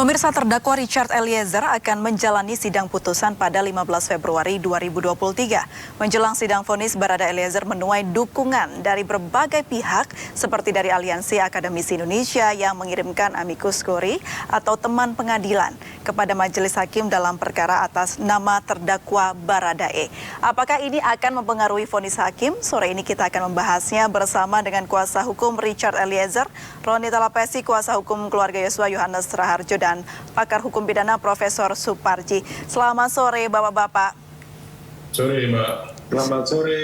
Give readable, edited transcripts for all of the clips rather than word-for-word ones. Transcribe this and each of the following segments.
Pemirsa, terdakwa Richard Eliezer akan menjalani sidang putusan pada 15 Februari 2023. Menjelang sidang vonis, Barada Eliezer menuai dukungan dari berbagai pihak seperti dari Aliansi Akademisi Indonesia yang mengirimkan amicus curiae atau teman pengadilan kepada majelis hakim dalam perkara atas nama terdakwa Baradae. Apakah ini akan mempengaruhi vonis hakim? Sore ini kita akan membahasnya bersama dengan kuasa hukum Richard Eliezer, Roni Talapesi, kuasa hukum keluarga Yosua Yohanes Raharjo, dan pakar hukum pidana Profesor Suparji. Selamat sore Bapak-Bapak. Sore Mbak. Selamat sore.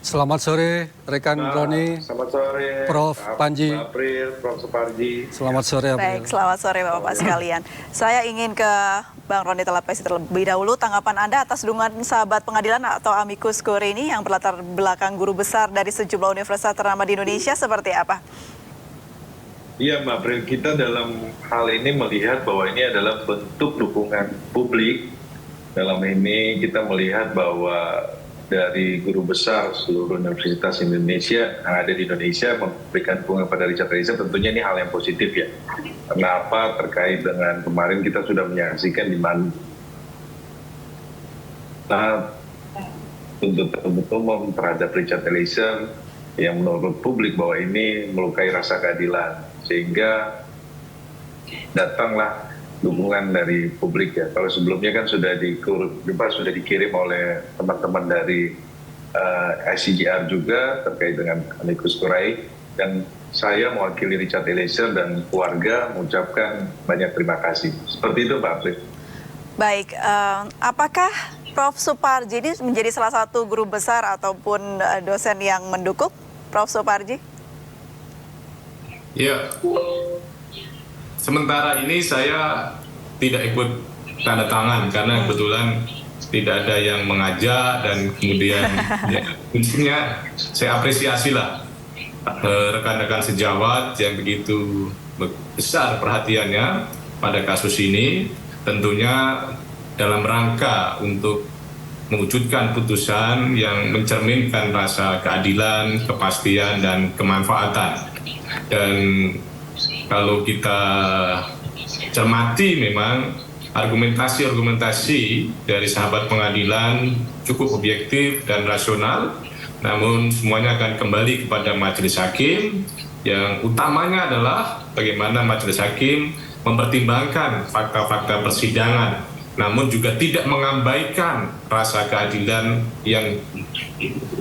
Selamat sore rekan Roni. Selamat sore Prof. Panji. April, Prof. Suparji. Selamat sore April. Baik, selamat sore Bapak sekalian. Saya ingin ke Bang Roni Talapesi terlebih dahulu. Tanggapan Anda atas dukungan sahabat pengadilan atau amicus curiae ini yang berlatar belakang guru besar dari sejumlah universitas ternama di Indonesia seperti apa? Iya Mbak April, kita dalam hal ini melihat bahwa ini adalah bentuk dukungan publik. Dalam ini kita melihat bahwa dari guru besar seluruh universitas Indonesia yang ada di Indonesia memberikan dukungan pada Richard Eliezer, tentunya ini hal yang positif ya. Kenapa? Terkait dengan kemarin kita sudah menyaksikan di mana tuntutan umum terhadap Richard Eliezer yang menurut publik bahwa ini melukai rasa keadilan, sehingga datanglah dukungan dari publik ya. Kalau sebelumnya kan sudah dikirim oleh teman-teman dari ICJR juga terkait dengan amicus curiae, dan saya mewakili Richard Eliezer dan keluarga mengucapkan banyak terima kasih. Seperti itu Pak April. Baik, apakah Prof. Suparji ini menjadi salah satu guru besar ataupun dosen yang mendukung Prof. Suparji? Ya, sementara ini saya tidak ikut tanda tangan karena kebetulan tidak ada yang mengajak, dan kemudian ya, intinya saya apresiasi lah rekan-rekan sejawat yang begitu besar perhatiannya pada kasus ini, tentunya dalam rangka untuk mewujudkan putusan yang mencerminkan rasa keadilan, kepastian, dan kemanfaatan. Dan kalau kita cermati, memang argumentasi-argumentasi dari sahabat pengadilan cukup objektif dan rasional, namun semuanya akan kembali kepada majelis hakim, yang utamanya adalah bagaimana majelis hakim mempertimbangkan fakta-fakta persidangan, namun juga tidak mengabaikan rasa keadilan yang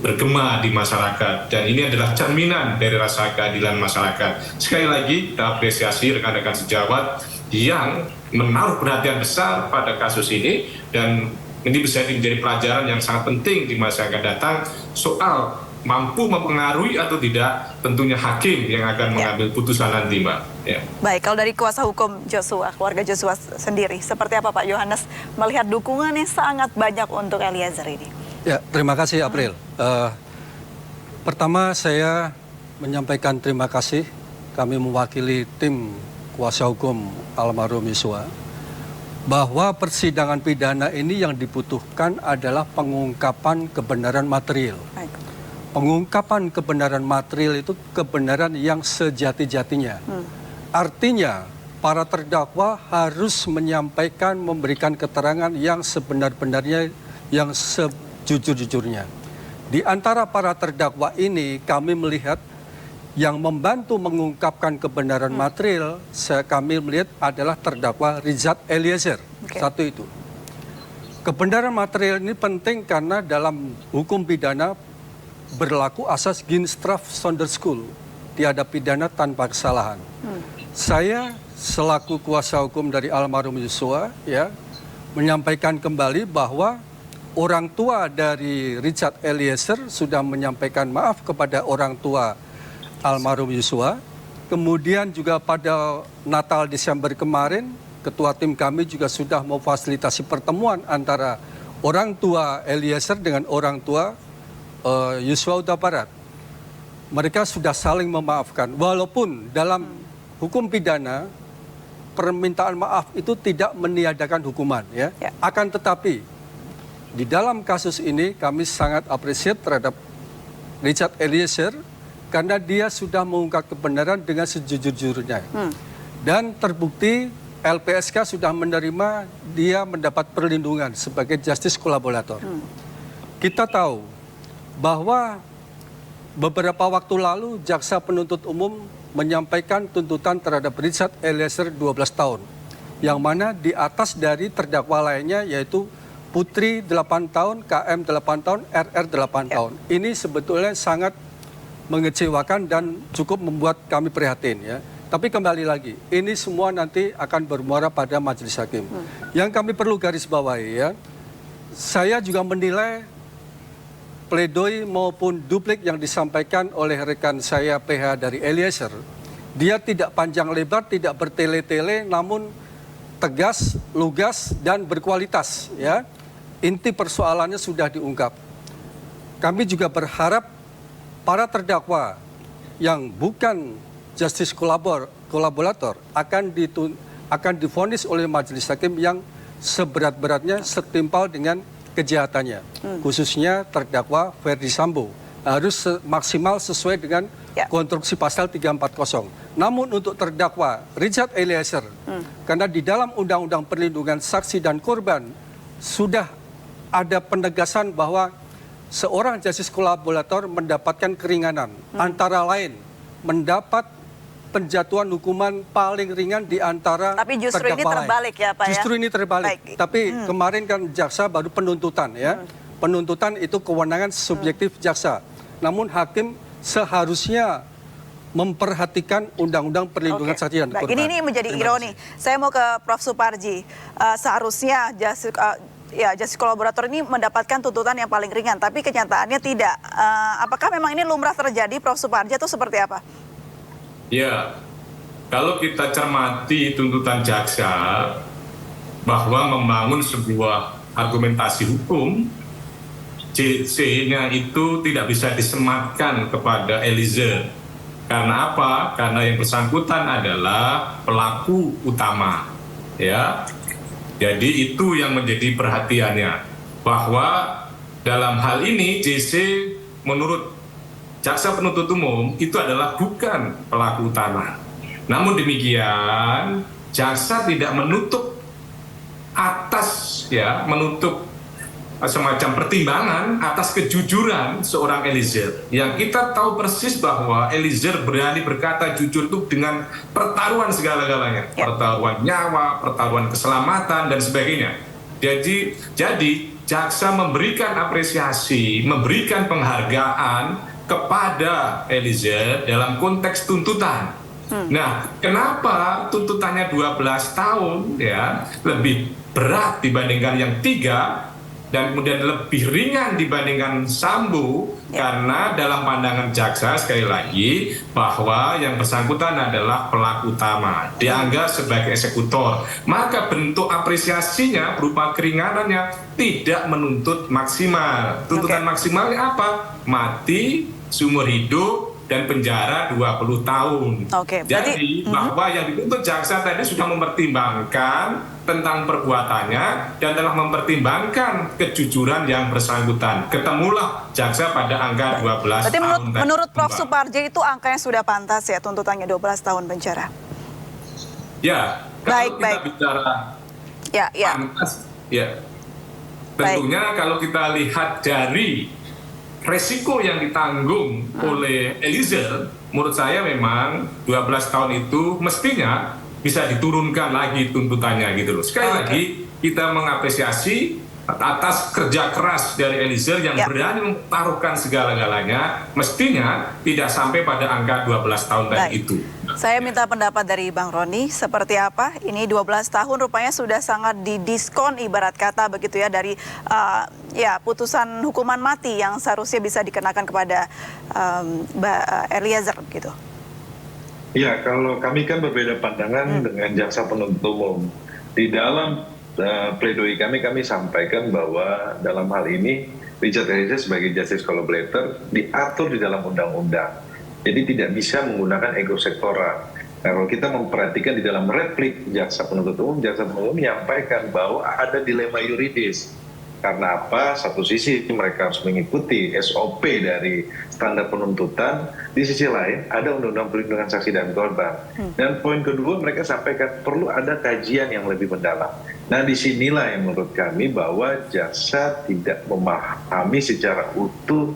bergema di masyarakat. Dan ini adalah cerminan dari rasa keadilan masyarakat. Sekali lagi, kita apresiasi rekan-rekan sejawat yang menaruh perhatian besar pada kasus ini, dan ini bisa menjadi pelajaran yang sangat penting di masa yang akan datang soal mampu mempengaruhi atau tidak tentunya hakim yang akan mengambil putusan nanti, Mbak. Ya. Baik, kalau dari kuasa hukum Joshua, keluarga Joshua sendiri, seperti apa Pak Yohanes melihat dukungannya sangat banyak untuk Eliezer ini? Ya, terima kasih April. Pertama saya menyampaikan terima kasih, kami mewakili tim kuasa hukum almarhum Yosua, bahwa persidangan pidana ini yang dibutuhkan adalah pengungkapan kebenaran material. Baik. Pengungkapan kebenaran material itu kebenaran yang sejati-jatinya. Artinya para terdakwa harus menyampaikan, memberikan keterangan yang sebenar-benarnya, yang sejujur-jujurnya. Di antara para terdakwa ini kami melihat yang membantu mengungkapkan kebenaran material, kami melihat adalah terdakwa Richard Eliezer. Satu itu. Kebenaran material ini penting karena dalam hukum pidana berlaku asas Ginstraf Sonderschuld, tiada pidana tanpa kesalahan. Saya selaku kuasa hukum dari almarhum Yosua ya menyampaikan kembali bahwa orang tua dari Richard Eliezer sudah menyampaikan maaf kepada orang tua almarhum Yosua. Kemudian juga pada Natal Desember kemarin, ketua tim kami juga sudah memfasilitasi pertemuan antara orang tua Eliezer dengan orang tua Yosua Huta Barat. Mereka sudah saling memaafkan, walaupun dalam hukum pidana permintaan maaf itu tidak meniadakan hukuman ya. Akan tetapi di dalam kasus ini kami sangat apresiat terhadap Richard Eliezer karena dia sudah mengungkap kebenaran dengan sejujur-jujurnya. Dan terbukti LPSK sudah menerima dia mendapat perlindungan sebagai justice kolaborator. Kita tahu bahwa beberapa waktu lalu jaksa penuntut umum menyampaikan tuntutan terhadap Richard Eliezer 12 tahun. Yang mana di atas dari terdakwa lainnya yaitu Putri 8 tahun, KM 8 tahun, RR 8 tahun. Ini sebetulnya sangat mengecewakan dan cukup membuat kami prihatin ya. Tapi kembali lagi, ini semua nanti akan bermuara pada majelis hakim. Yang kami perlu garis bawahi ya, saya juga menilai pledoi maupun duplik yang disampaikan oleh rekan saya PH dari Eliezer, dia tidak panjang lebar, tidak bertele-tele, namun tegas, lugas, dan berkualitas ya. Inti persoalannya sudah diungkap. Kami juga berharap para terdakwa yang bukan justice kolaborator akan divonis oleh majelis hakim yang seberat-beratnya setimpal dengan kejahatannya. Khususnya terdakwa Ferdi Sambo harus maksimal sesuai dengan konstruksi pasal 340. Namun untuk terdakwa Richard Eliezer, karena di dalam Undang-Undang Perlindungan Saksi dan Korban sudah ada penegasan bahwa seorang justice kolaborator mendapatkan keringanan, antara lain mendapat penjatuhan hukuman paling ringan di antara tapi justru ini terbalik ya Pak ya? Justru ini terbalik. Baik. Tapi kemarin kan jaksa baru penuntutan ya. Penuntutan itu kewenangan subjektif jaksa. Namun hakim seharusnya memperhatikan Undang-Undang Perlindungan Saksi dan Korban. Ini menjadi ironi. Saya mau ke Prof. Suparji. Seharusnya justice kolaborator ini mendapatkan tuntutan yang paling ringan, tapi kenyataannya tidak. Apakah memang ini lumrah terjadi, Prof. Suparji, atau seperti apa? Ya, kalau kita cermati tuntutan jaksa bahwa membangun sebuah argumentasi hukum, C-nya itu tidak bisa disematkan kepada Eliezer. Karena apa? Karena yang bersangkutan adalah pelaku utama. Ya, jadi itu yang menjadi perhatiannya. Bahwa dalam hal ini JC menurut jaksa penuntut umum itu adalah bukan pelaku utama. Namun demikian, jaksa tidak menutup menutup semacam pertimbangan atas kejujuran seorang Eliezer. Yang kita tahu persis bahwa Eliezer berani berkata jujur itu dengan pertaruhan segala-galanya. Pertaruhan nyawa, pertaruhan keselamatan, dan sebagainya. Jadi jaksa memberikan apresiasi, memberikan penghargaan kepada Eliezer dalam konteks tuntutan. Nah, kenapa tuntutannya 12 tahun ya lebih berat dibandingkan yang 3 dan kemudian lebih ringan dibandingkan Sambo? Karena dalam pandangan jaksa sekali lagi bahwa yang bersangkutan adalah pelaku utama, dianggap sebagai eksekutor, maka bentuk apresiasinya berupa keringanannya tidak menuntut maksimal. Tuntutan maksimalnya apa? Mati, seumur hidup, dan penjara 20 tahun. Jadi bahwa yang dituntut jaksa tadi sudah mempertimbangkan tentang perbuatannya dan telah mempertimbangkan kejujuran yang bersangkutan. Ketemulah jaksa pada angka 12 Berarti tahun. Menurut Prof. Suparji itu angkanya sudah pantas ya, tuntutannya 12 tahun penjara? Ya, kalau kita bicara pantas, ya tentunya kalau kita lihat dari resiko yang ditanggung oleh Eliezer, menurut saya memang 12 tahun itu mestinya bisa diturunkan lagi tuntutannya gitu loh. Sekali lagi kita mengapresiasi atas kerja keras dari Eliezer yang berani mempertaruhkan segala-galanya, mestinya tidak sampai pada angka 12 tahun tadi itu. Saya minta pendapat dari Bang Roni, seperti apa? Ini 12 tahun rupanya sudah sangat didiskon ibarat kata begitu ya dari putusan hukuman mati yang seharusnya bisa dikenakan kepada Eliezer gitu. Ya, kalau kami kan berbeda pandangan dengan jaksa penuntut umum. Di dalam pledoi kami sampaikan bahwa dalam hal ini Richard Eliezer sebagai justice collaborator diatur di dalam undang-undang. Jadi tidak bisa menggunakan ego sektoral. Nah, kalau kita memperhatikan di dalam replik jaksa penuntut umum menyampaikan bahwa ada dilema yuridis. Karena apa? Satu sisi mereka harus mengikuti SOP dari standar penuntutan, di sisi lain ada Undang-Undang Perlindungan Saksi dan Korban. Dan poin kedua mereka sampaikan perlu ada kajian yang lebih mendalam. Nah disinilah yang menurut kami bahwa jaksa tidak memahami secara utuh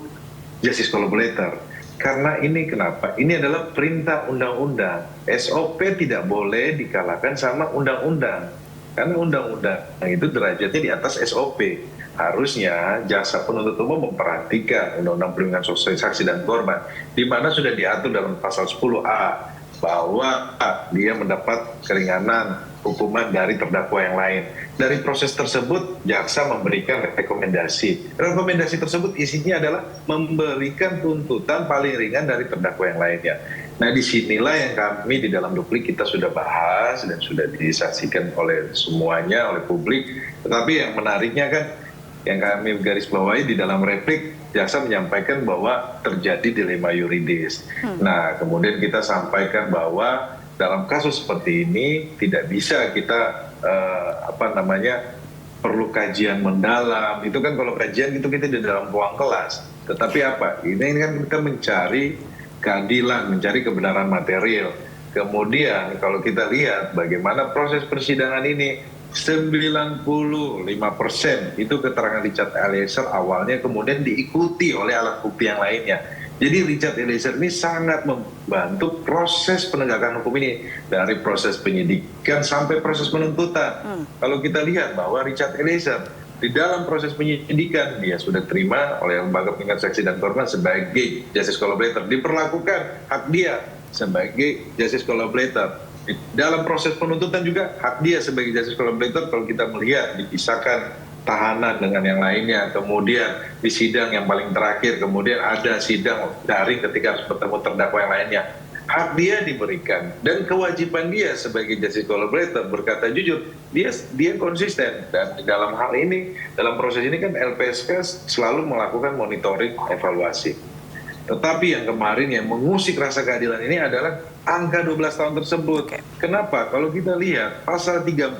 justice collaborator. Karena ini kenapa? Ini adalah perintah undang-undang. SOP tidak boleh dikalahkan sama undang-undang. Karena undang-undang itu derajatnya di atas SOP. Harusnya jaksa penuntut umum memperhatikan Undang-Undang Perlindungan Saksi dan Korban, di mana sudah diatur dalam pasal 10A bahwa dia mendapat keringanan hukuman dari terdakwa yang lain. Dari proses tersebut, jaksa memberikan rekomendasi. Rekomendasi tersebut isinya adalah memberikan tuntutan paling ringan dari terdakwa yang lainnya. Nah, disinilah yang kami di dalam Duplik kita sudah bahas dan sudah disaksikan oleh semuanya, oleh publik. Tetapi yang menariknya kan, yang kami garis bawahi di dalam replik, jaksa menyampaikan bahwa terjadi dilema yuridis. Nah, kemudian kita sampaikan bahwa dalam kasus seperti ini tidak bisa kita perlu kajian mendalam. Itu kan kalau kajian itu kita di dalam ruang kelas. Tetapi apa? Ini kan kita mencari keadilan, mencari kebenaran material. Kemudian kalau kita lihat bagaimana proses persidangan ini, 95% itu keterangan Richard Eliezer awalnya, kemudian diikuti oleh alat bukti yang lainnya. Jadi Richard Eliezer ini sangat membantu proses penegakan hukum ini, dari proses penyidikan sampai proses penuntutan. Kalau kita lihat bahwa Richard Eliezer di dalam proses penyidikan, dia sudah terima oleh Lembaga Perlindungan Saksi dan Korban sebagai justice collaborator, diperlakukan hak dia sebagai justice collaborator. Dalam proses penuntutan juga hak dia sebagai justice collaborator. Kalau kita melihat dipisahkan tahanan dengan yang lainnya, kemudian di sidang yang paling terakhir, kemudian ada sidang daring ketika harus bertemu terdakwa yang lainnya, hak dia diberikan. Dan kewajiban dia sebagai justice collaborator berkata jujur, dia konsisten. Dan dalam hal ini, dalam proses ini kan LPSK selalu melakukan monitoring evaluasi. Tetapi yang kemarin yang mengusik rasa keadilan ini adalah angka 12 tahun tersebut. Kenapa? Kalau kita lihat pasal 340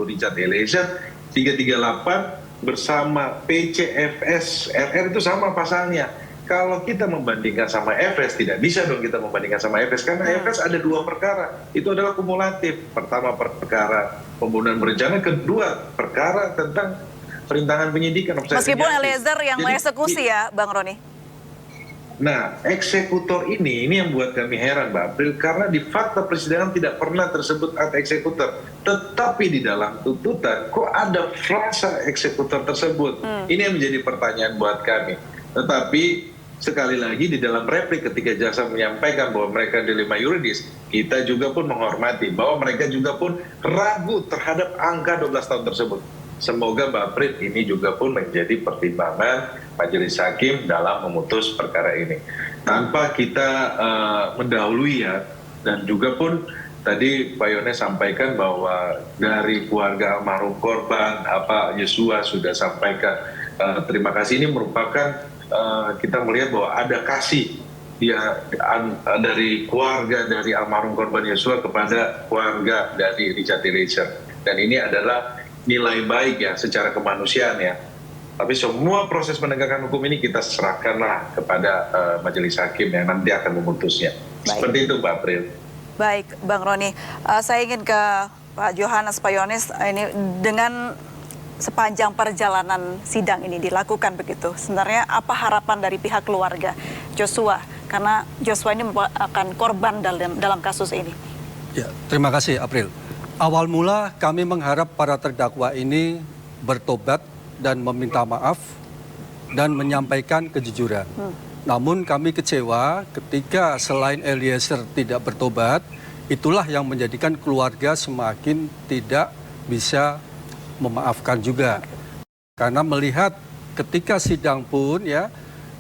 Richard Eliezer, 338 bersama PCFS RR itu sama pasalnya. Kalau kita membandingkan sama FS, tidak bisa dong kita membandingkan sama FS, karena FS ada 2 perkara. Itu adalah kumulatif. Pertama perkara pembunuhan berencana, kedua perkara tentang perintangan penyidikan. Meskipun Eliezer yang mengeksekusi ya, Bang Roni. Nah, eksekutor ini yang buat kami heran, Mbak April, karena di fakta persidangan tidak pernah tersebut ada eksekutor. Tetapi di dalam tuntutan, kok ada frasa eksekutor tersebut? Ini yang menjadi pertanyaan buat kami. Tetapi, sekali lagi di dalam replik ketika jaksa menyampaikan bahwa mereka dilema yuridis, kita juga pun menghormati bahwa mereka juga pun ragu terhadap angka 12 tahun tersebut. Semoga Mbak April ini juga pun menjadi pertimbangan majelis hakim dalam memutus perkara ini. Tanpa kita mendahului ya, dan juga pun tadi Pak Yones sampaikan bahwa dari keluarga almarhum korban, Yosua sudah sampaikan terima kasih. Ini merupakan kita melihat bahwa ada kasih ya dari keluarga dari almarhum korban Yosua kepada keluarga dari Richard Eliezer. Dan ini adalah nilai baik ya secara kemanusiaan ya. Tapi semua proses penegakan hukum ini kita serahkanlah kepada majelis hakim yang nanti akan memutusnya. Baik. Seperti itu Mbak April. Baik Bang Roni, saya ingin ke Pak Johannes, Pak Yones, ini dengan sepanjang perjalanan sidang ini dilakukan begitu, sebenarnya apa harapan dari pihak keluarga Joshua? Karena Joshua ini merupakan korban dalam kasus ini. Ya, terima kasih April. Awal mula kami mengharap para terdakwa ini bertobat dan meminta maaf dan menyampaikan kejujuran. Namun kami kecewa ketika selain Eliezer tidak bertobat, itulah yang menjadikan keluarga semakin tidak bisa memaafkan juga. Karena melihat ketika sidang pun ya,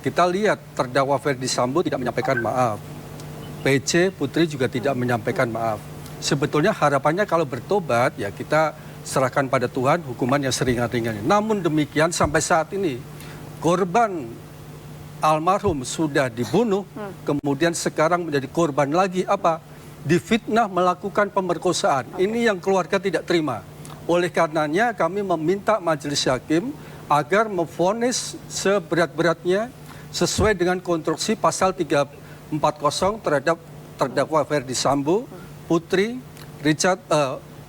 kita lihat terdakwa Ferdi Sambo tidak menyampaikan maaf. PC Putri juga tidak menyampaikan maaf. Sebetulnya harapannya kalau bertobat ya kita serahkan pada Tuhan hukuman yang seringan-ringannya. Namun demikian sampai saat ini korban almarhum sudah dibunuh, kemudian sekarang menjadi korban lagi apa? Difitnah melakukan pemerkosaan. Ini yang keluarga tidak terima. Oleh karenanya kami meminta majelis hakim agar memvonis seberat-beratnya sesuai dengan konstruksi pasal 340 terhadap terdakwa Ferdi Sambo, Putri,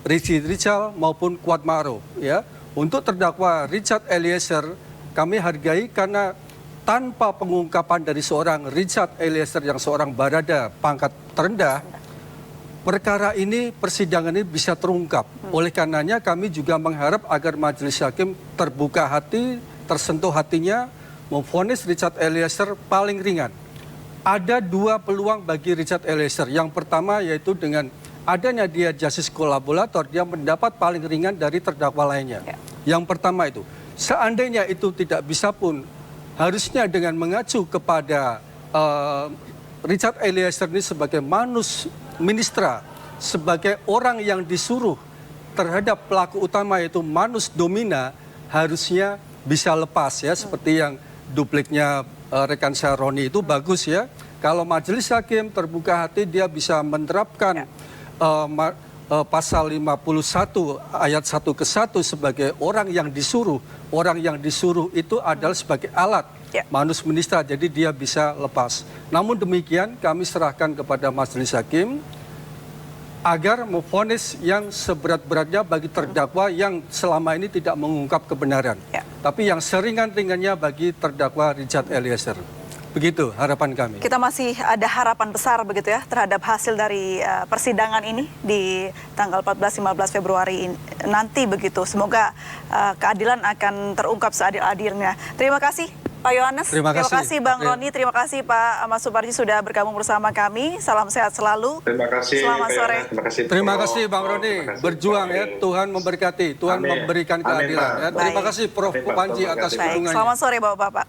Ricky Rizal maupun Kuat Ma'ruf. Ya. Untuk terdakwa Richard Eliezer kami hargai karena tanpa pengungkapan dari seorang Richard Eliezer yang seorang barada pangkat terendah, perkara ini, persidangan ini bisa terungkap. Oleh karenanya kami juga mengharap agar majelis hakim terbuka hati, tersentuh hatinya, memvonis Richard Eliezer paling ringan. Ada dua peluang bagi Richard Eliezer. Yang pertama yaitu dengan adanya dia justice kolaborator, dia mendapat paling ringan dari terdakwa lainnya. Yang pertama itu. Seandainya itu tidak bisa pun, harusnya dengan mengacu kepada Richard Eliezer ini sebagai manus ministra, sebagai orang yang disuruh terhadap pelaku utama yaitu manus domina, harusnya bisa lepas ya, seperti yang dupliknya rekan saya Roni itu bagus ya. Kalau majelis hakim terbuka hati, dia bisa menerapkan pasal 51 ayat 1 ke 1 sebagai orang yang disuruh. Orang yang disuruh itu adalah sebagai alat manus ministra, jadi dia bisa lepas. Namun demikian kami serahkan kepada majelis hakim agar memvonis yang seberat-beratnya bagi terdakwa yang selama ini tidak mengungkap kebenaran. Tapi yang seringan-ringannya bagi terdakwa Richard Eliezer. Begitu harapan kami. Kita masih ada harapan besar begitu ya terhadap hasil dari persidangan ini di tanggal 14-15 Februari nanti begitu. Semoga keadilan akan terungkap seadil-adilnya. Terima kasih Pak Yohanes. Terima kasih Bang Roni. Terima kasih Pak Ahmad Suparji sudah bergabung bersama kami. Salam sehat selalu. Terima kasih. Selamat sore. Terima kasih Bang Roni. Berjuang ya. Tuhan memberkati. Tuhan memberikan keadilan. Ya. Terima kasih Prof. Panji atas dukungannya. Selamat sore Bapak-Bapak.